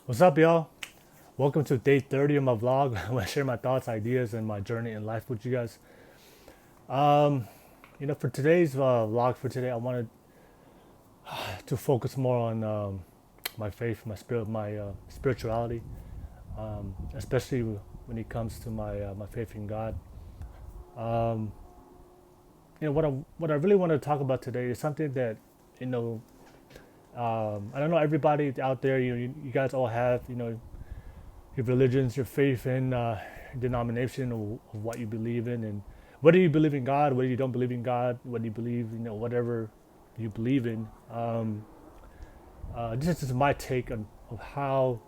What's up, y'all? Welcome to day 30 of my vlog. I want to share my thoughts, ideas, and my journey in life with you guys. For today's vlog for today, I wanted to focus more on my faith, my spirit, my spirituality, especially when it comes to my faith in God. Um, what I really want to talk about today is something that you know. I don't know everybody out there. You guys all have your religions, your faith in denomination of what you believe in, and whether you believe in God, whether you don't believe in God, whether you believe, whatever you believe in. This is my take on of how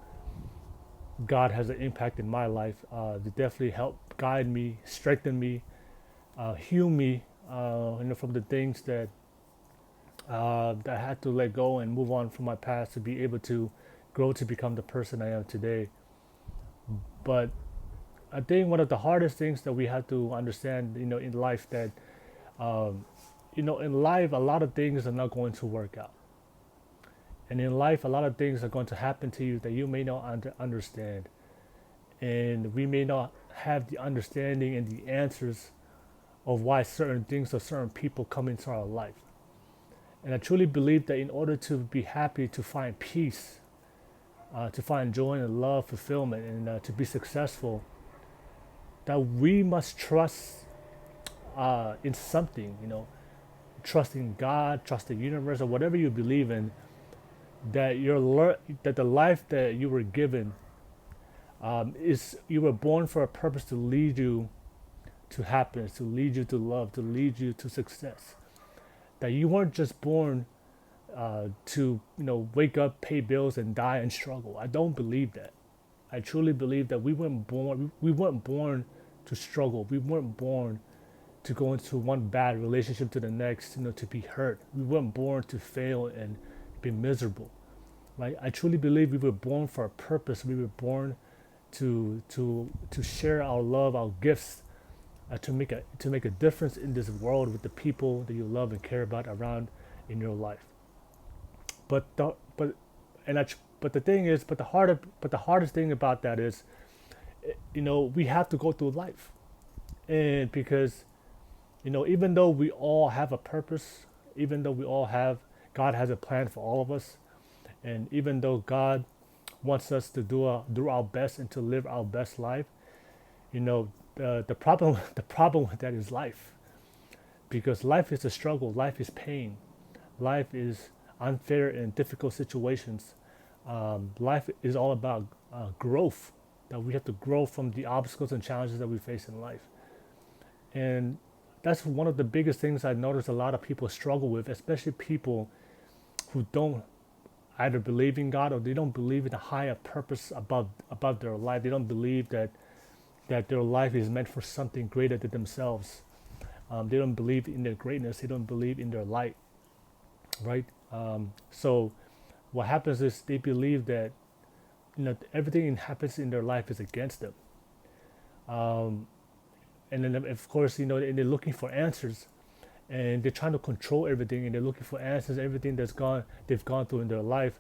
God has an impact in my life to definitely help guide me, strengthen me, heal me, from the things that I had to let go and move on from my past to be able to grow to become the person I am today. But I think one of the hardest things that we have to understand, in life that, um, in life, a lot of things are not going to work out. And in life, a lot of things are going to happen to you that you may not understand. And we may not have the understanding and the answers of why certain things or certain people come into our life. And I truly believe that in order to be happy, to find peace, to find joy and love, fulfillment, and to be successful, that we must trust in something, trust in God, trust the universe, or whatever you believe in, that that the life that you were given is you were born for a purpose to lead you to happiness, to lead you to love, to lead you to success. That you weren't just born to wake up, pay bills, and die and struggle. I don't believe that. I truly believe that we weren't born to struggle. We weren't born to go into one bad relationship to the next, to be hurt. We weren't born to fail and be miserable. Right? I truly believe we were born for a purpose. We were born to share our love, our gifts, to make a difference in this world with the people that you love and care about around in your life. But the but and I, but the thing is, but the hardest thing about that is, we have to go through life, and because even though we all have a purpose, even though we all have God has a plan for all of us, and even though God wants us to do our best and to live our best life, the problem the problem with that is life, because life is a struggle, life is pain, life is unfair and difficult situations. Life is all about growth, that we have to grow from the obstacles and challenges that we face in life. And that's one of the biggest things I notice a lot of people struggle with, especially people who don't either believe in God or they don't believe in a higher purpose above their life. They don't believe that their life is meant for something greater than themselves. They don't believe in their greatness. They don't believe in their light, right? So what happens is they believe that everything that happens in their life is against them. Um, and then of course and they're looking for answers, and they're trying to control everything, and they're looking for answers everything they've gone through in their life.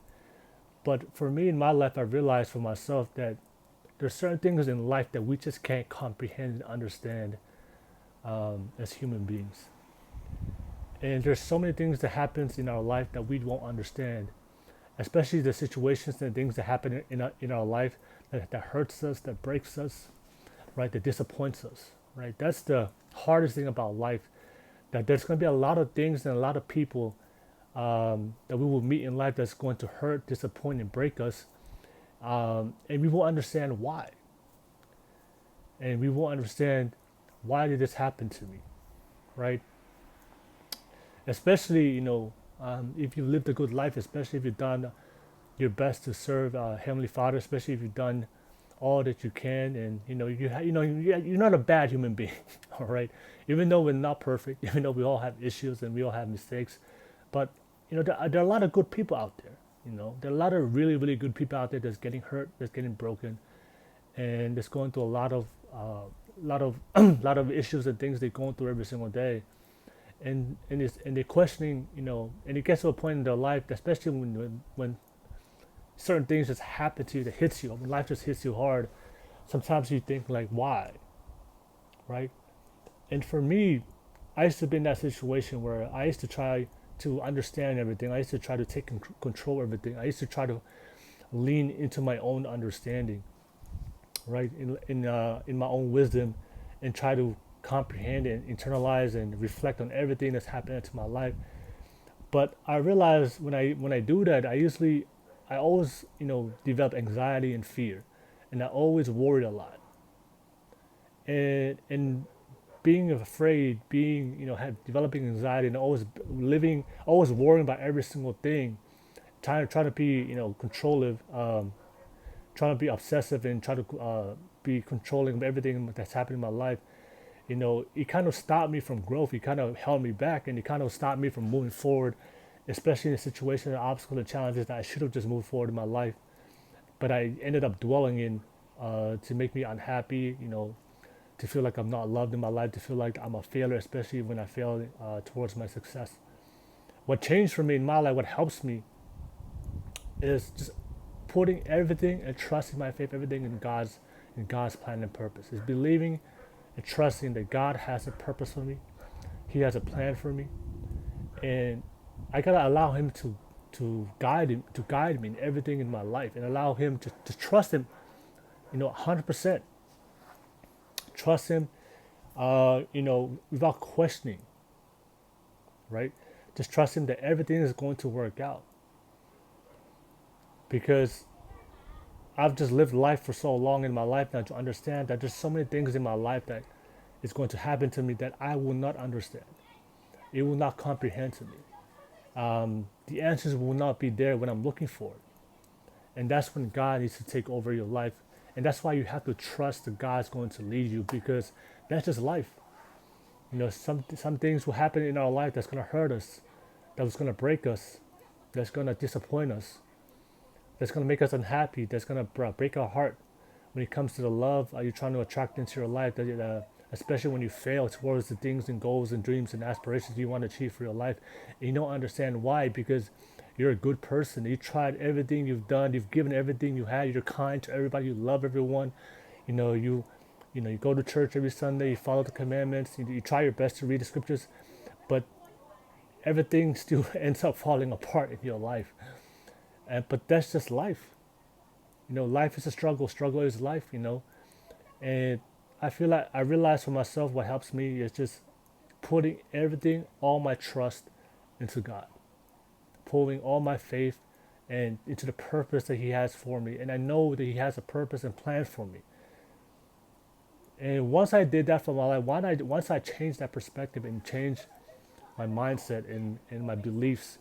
But for me in my life, I realized for myself that there's certain things in life that we just can't comprehend and understand as human beings. And there's so many things that happens in our life that we won't understand, especially the situations and things that happen in our life that hurts us, that breaks us, right, that disappoints us, right. That's the hardest thing about life, that there's going to be a lot of things and a lot of people that we will meet in life that's going to hurt, disappoint, and break us, and we won't understand why, and we won't understand why did this happen to me, right. Especially if you've lived a good life, especially if you've done your best to serve Heavenly Father, especially if you've done all that you can, and you're not a bad human being, all right. Even though we're not perfect, even though we all have issues and we all have mistakes, but there are a lot of good people out there. There are a lot of really really good people out there that's getting hurt, that's getting broken, and that's going through a lot of lot of issues and things they're going through every single day, and they're questioning, and it gets to a point in their life, especially when certain things just happen to you that hits you. When life just hits you hard, sometimes you think like, why, right? And for me, I used to be in that situation where I used to try to understand everything. I used to try to take control of everything. I used to try to lean into my own understanding, right? In my own wisdom, and try to comprehend and internalize and reflect on everything that's happening to my life. But I realize when I do that, I always develop anxiety and fear, and I always worried a lot. And being afraid, being developing anxiety, and always worrying about every single thing, trying to be controlling, trying to be obsessive, and try to be controlling of everything that's happening in my life. It kind of stopped me from growth. It kind of held me back, and it kind of stopped me from moving forward, especially in the situation, the obstacles, and challenges that I should have just moved forward in my life. But I ended up dwelling in to make me unhappy, to feel like I'm not loved in my life, to feel like I'm a failure, especially when I fail towards my success. What changed for me in my life, what helps me, is just putting everything and trusting my faith, everything in God's plan and purpose. Is believing and trusting that God has a purpose for me. He has a plan for me, and I gotta allow Him to guide me in everything in my life, and allow Him to trust Him, 100%. Trust Him, without questioning, right? Just trust Him that everything is going to work out. Because I've just lived life for so long in my life now to understand that there's so many things in my life that is going to happen to me that I will not understand. It will not comprehend to me. The answers will not be there when I'm looking for it. And that's when God needs to take over your life. And that's why you have to trust that God's going to lead you, because that's just life. Some things will happen in our life that's going to hurt us, that's going to break us, that's going to disappoint us, that's going to make us unhappy, that's going to break our heart. When it comes to the love you're trying to attract into your life, especially when you fail towards the things and goals and dreams and aspirations you want to achieve for your life, and you don't understand why, because you're a good person. You tried everything you've done. You've given everything you had. You're kind to everybody. You love everyone. You go to church every Sunday. You follow the commandments. You try your best to read the scriptures, but everything still ends up falling apart in your life. But that's just life. Life is a struggle. Struggle is life. And I feel like I realize for myself what helps me is just putting everything, all my trust into God, pulling all my faith and into the purpose that He has for me. And I know that He has a purpose and plan for me. And once I did that for my life, once I changed that perspective and changed my mindset and my beliefs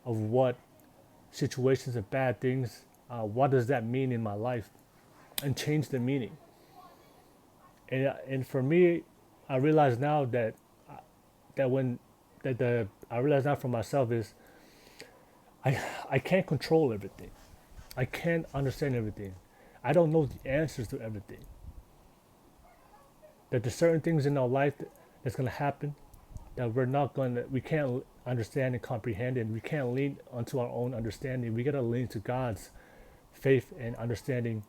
of what situations and bad things, what does that mean in my life, and change the meaning. And for me, I realize now I realize now for myself is I can't control everything. I can't understand everything. I don't know the answers to everything. That there's certain things in our life that's going to happen that we can't understand and comprehend, and we can't lean onto our own understanding. We got to lean to God's faith and understanding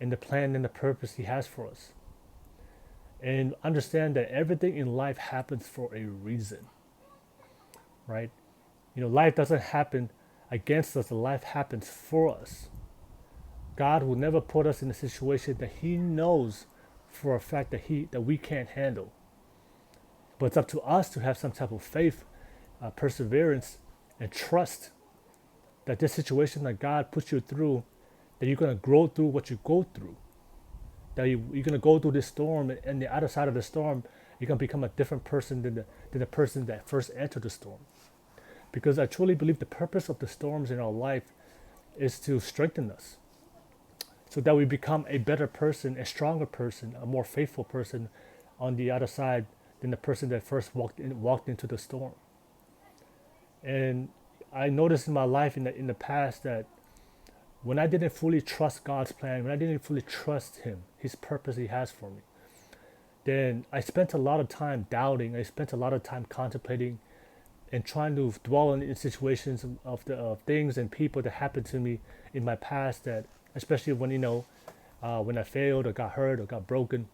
and the plan and the purpose He has for us. And understand that everything in life happens for a reason, right? Life doesn't happen against us. Life happens for us. God will never put us in a situation that He knows for a fact that we can't handle. But it's up to us to have some type of faith, perseverance, and trust that this situation that God puts you through, that you're going to grow through what you go through. That you're going to go through this storm, and the other side of the storm, you're going to become a different person than the person that first entered the storm. Because I truly believe the purpose of the storms in our life is to strengthen us, so that we become a better person, a stronger person, a more faithful person on the other side than the person that first walked into the storm. And I noticed in my life in the past that when I didn't fully trust God's plan, when I didn't fully trust Him, His purpose He has for me, then I spent a lot of time doubting. I spent a lot of time contemplating and trying to dwell in situations of the things and people that happened to me in my past, that especially when when I failed or got hurt or got broken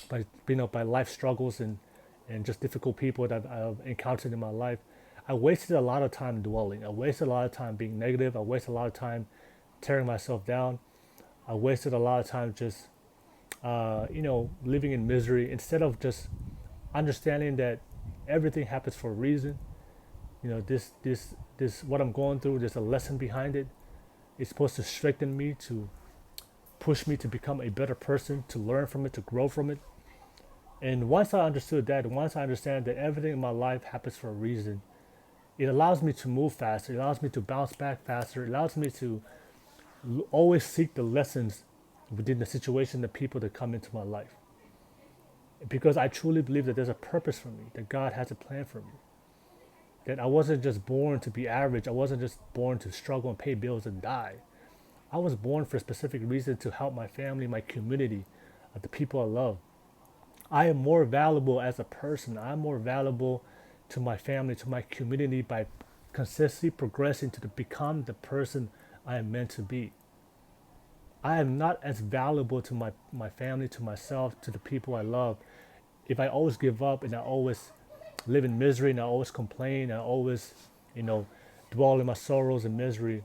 by by life struggles and just difficult people that I've encountered in my life. I wasted a lot of time dwelling. I wasted a lot of time being negative. I wasted a lot of time tearing myself down. I wasted a lot of time just living in misery instead of just understanding that everything happens for a reason. This what I'm going through, there's a lesson behind it. It's supposed to strengthen me, to push me to become a better person, to learn from it, to grow from it. And once I understood that, once I understand that everything in my life happens for a reason, it allows me to move faster. It allows me to bounce back faster. It allows me to always seek the lessons within the situation, the people that come into my life. Because I truly believe that there's a purpose for me, that God has a plan for me. That I wasn't just born to be average. I wasn't just born to struggle and pay bills and die. I was born for a specific reason, to help my family, my community, the people I love. I am more valuable as a person. I'm more valuable to my family, to my community, by consistently progressing to become the person I am meant to be. I am not as valuable to my family, to myself, to the people I love, if I always give up and I always live in misery and I always complain, I always, you know, dwell in my sorrows and misery,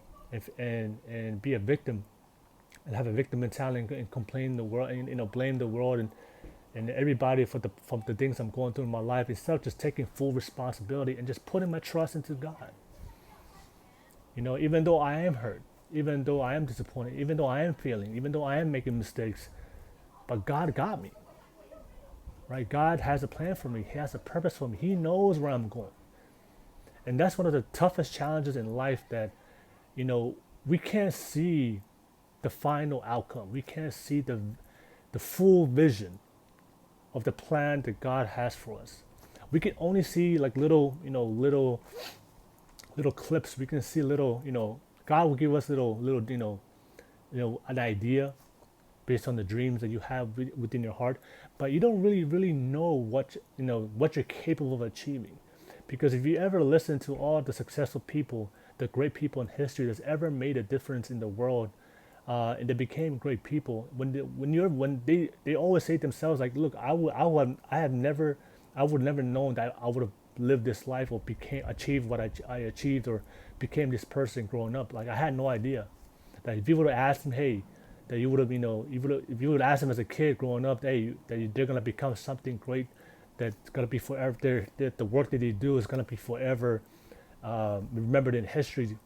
and be a victim and have a victim mentality, and complain the world, and blame the world and everybody for the things I'm going through in my life, instead of just taking full responsibility and just putting my trust into God. Even though I am hurt, even though I am disappointed, even though I am failing, even though I am making mistakes, but God got me, right? God has a plan for me. He has a purpose for me. He knows where I'm going. And that's one of the toughest challenges in life, that, we can't see the final outcome. We can't see the full vision of the plan that God has for us. We can only see like little clips. We can see little, God will give us little, an idea based on the dreams that you have within your heart, but you don't really know what you're capable of achieving. Because if you ever listen to all the successful people, the great people in history that's ever made a difference in the world, and they became great people, when they always say to themselves, like, look, I would never known that I would have lived this life, or became achieved what I achieved, or became this person growing up. Like, I had no idea that if you would have asked them, hey, that you would have, if you would ask them as a kid growing up, they're gonna become something great, that's gonna be forever. The work that they do is gonna be forever remembered in history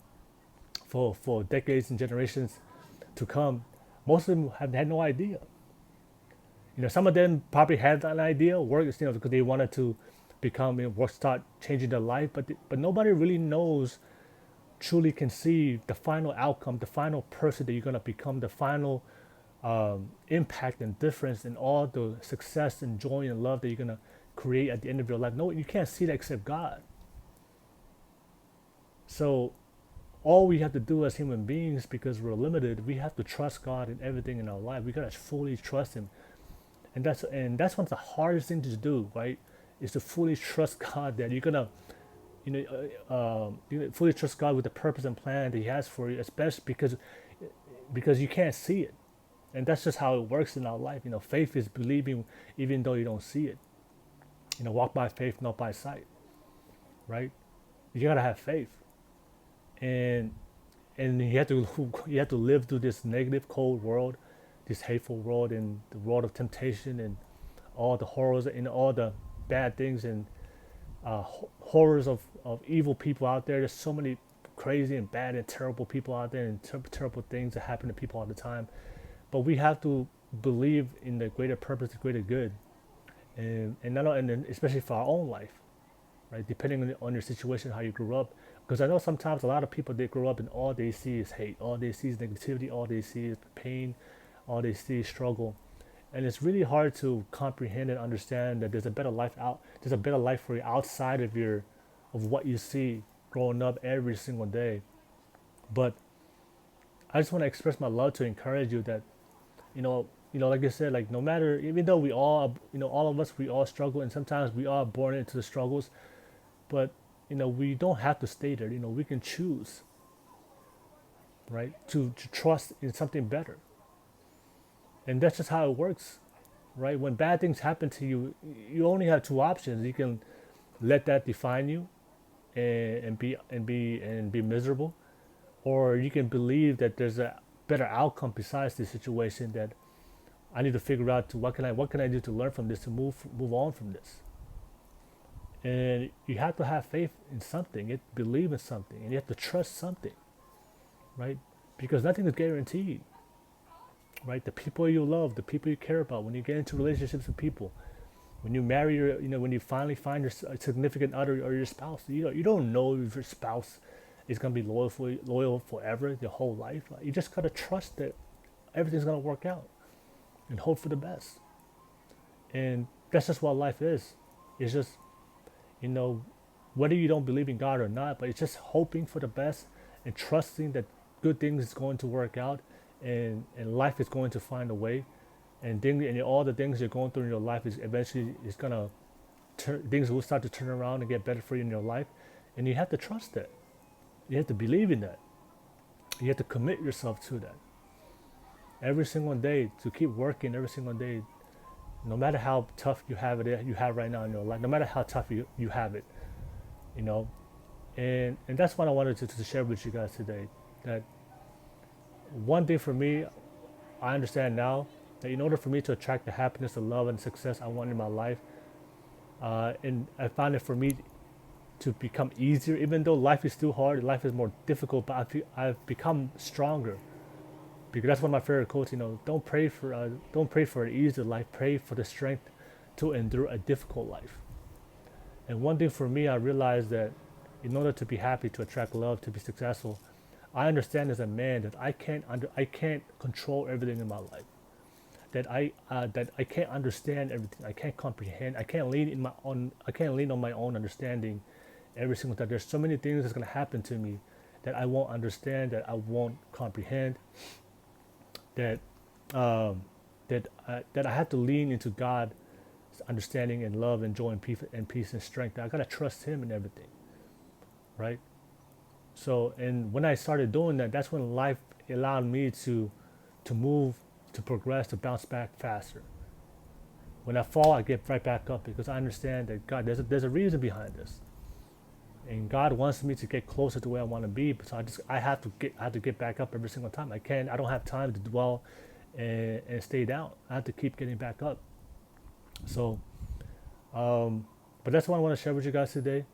for decades and generations to come. Most of them have had no idea. Some of them probably had an idea, because they wanted to become, start changing their life, but nobody really knows, truly can see the final outcome, the final person that you're gonna become, the final impact and difference, and all the success and joy and love that you're gonna create at the end of your life. No, you can't see that except God. So all we have to do as human beings, because we're limited, we have to trust God in everything in our life. We gotta fully trust Him, and that's one of the hardest things to do, right? Is to fully trust God that you're gonna, fully trust God with the purpose and plan that He has for you, especially because you can't see it, and that's just how it works in our life. Faith is believing even though you don't see it. Walk by faith, not by sight, right? You gotta have faith, and you have to live through this negative, cold world, this hateful world, and the world of temptation, and all the horrors and all the bad things, and horrors of evil people out there. There's so many crazy and bad and terrible people out there, and terrible things that happen to people all the time. But we have to believe in the greater purpose, the greater good, and not and then especially for our own life, right? Depending on your situation, how you grew up. Because I know sometimes a lot of people, they grow up and all they see is hate, all they see is negativity, all they see is pain, all they see is struggle, and it's really hard to comprehend and understand that there's a better life for you outside of what you see growing up every single day. But I just want to express my love to encourage you that, like I said, like, no matter, even though we all, all of us, we all struggle, and sometimes we are born into the struggles, but we don't have to stay there. We can choose, right, to trust in something better. And that's just how it works, right? When bad things happen to you, you only have two options. You can let that define you and be miserable, or you can believe that there's a better outcome besides this situation, that I need to figure out to what can I do to learn from this, to move on from this. And you have to have faith in something, you have to believe in something, and you have to trust something, right? Because nothing is guaranteed, right? The people you love, the people you care about, when you get into relationships with people, when you marry when you finally find your significant other or your spouse, you don't know if your spouse is gonna be loyal forever, your whole life. Like, you just gotta trust that everything's gonna work out and hope for the best. And that's just what life is. It's just, you know, whether you don't believe in God or not, but it's just hoping for the best and trusting that good things is going to work out, and life is going to find a way, and all the things you're going through in your life is eventually is gonna things will start to turn around and get better for you in your life, and you have to trust that. You have to believe in that. You have to commit yourself to that every single day, to keep working every single day, no matter how tough you have right now in your life, no matter how tough you have it, you know. And that's what I wanted to share with you guys today. That one thing for me, I understand now that in order for me to attract the happiness, the love, and success I want in my life, and I found it for me to become easier, even though life is still hard, life is more difficult, but I've become stronger. Because that's one of my favorite quotes. Don't pray for an easy life. Pray for the strength to endure a difficult life. And one thing for me, I realized that in order to be happy, to attract love, to be successful, I understand as a man that I can't control everything in my life. That I can't understand everything. I can't comprehend. I can't lean on my own understanding every single time. There's so many things that's gonna happen to me that I won't understand, that I won't comprehend, that that I have to lean into God's understanding and love and joy and peace and strength. I gotta trust Him in everything, right? So, and when I started doing that, that's when life allowed me to move, to progress, to bounce back faster. When I fall, I get right back up because I understand that God, there's a reason behind this, and God wants me to get closer to where I want to be. So I have to get back up every single time. I don't have time to dwell and stay down. I have to keep getting back up. So, but that's what I want to share with you guys today.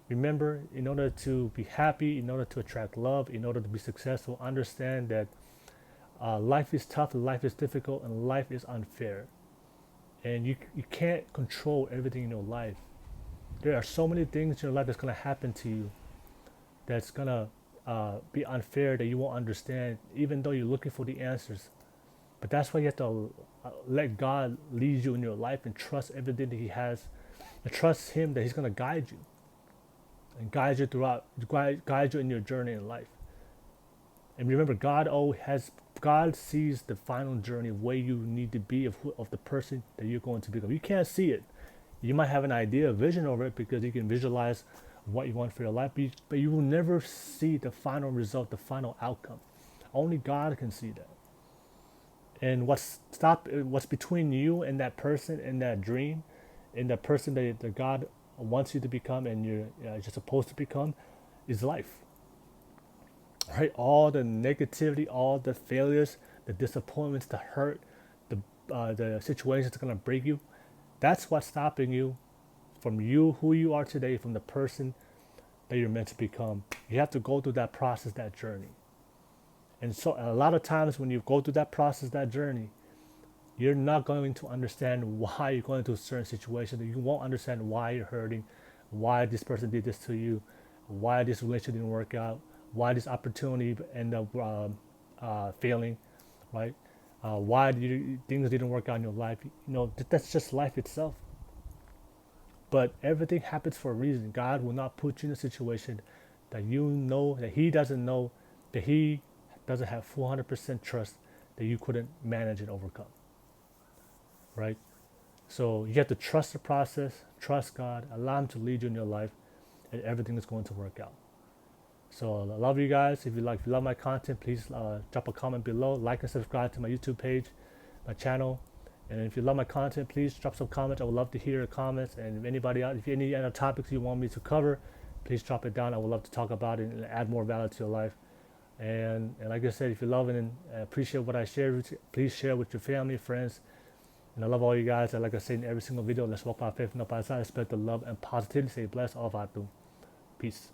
Remember, in order to be happy, in order to attract love, in order to be successful, understand that life is tough, life is difficult, and life is unfair. And you can't control everything in your life. There are so many things in your life that's going to happen to you that's going to be unfair, that you won't understand, even though you're looking for the answers. But that's why you have to let God lead you in your life and trust everything that He has, and trust Him that He's going to guide you and guide you in your journey in life. And remember, God sees the final journey where you need to be of the person that you're going to become. You can't see it. You might have an idea, a vision over it, because you can visualize what you want for your life, but you will never see the final result, the final outcome. Only God can see that. And what's between you and that person and that dream and that person that God wants you to become and you're supposed to become is life. Right? All the negativity, all the failures, the disappointments, the hurt, the situations that's gonna break you. That's what's stopping you from who you are today, from the person that you're meant to become. You have to go through that process, that journey. And so a lot of times when you go through that process, that journey, you're not going to understand why you're going through a certain situation. You won't understand why you're hurting, why this person did this to you, why this relationship didn't work out, why this opportunity ended up failing, right? Why things didn't work out in your life. That's just life itself. But everything happens for a reason. God will not put you in a situation that that He doesn't know, that He doesn't have 400% trust that you couldn't manage and overcome, right? So you have to trust the process, trust God, allow Him to lead you in your life, and everything is going to work out. So I love you guys. If you love my content, please drop a comment below, like and subscribe to my YouTube page, my channel. And if you love my content, please drop some comments. I would love to hear your comments. And if anybody out, if any other topics you want me to cover, please drop it down. I would love to talk about it and add more value to your life. And like I said, if you love and appreciate what I share with you, please share with your family, friends. And I love all you guys. And like I say in every single video, let's walk by faith, not by sight. I expect the love and positivity. Say bless all I do. Peace.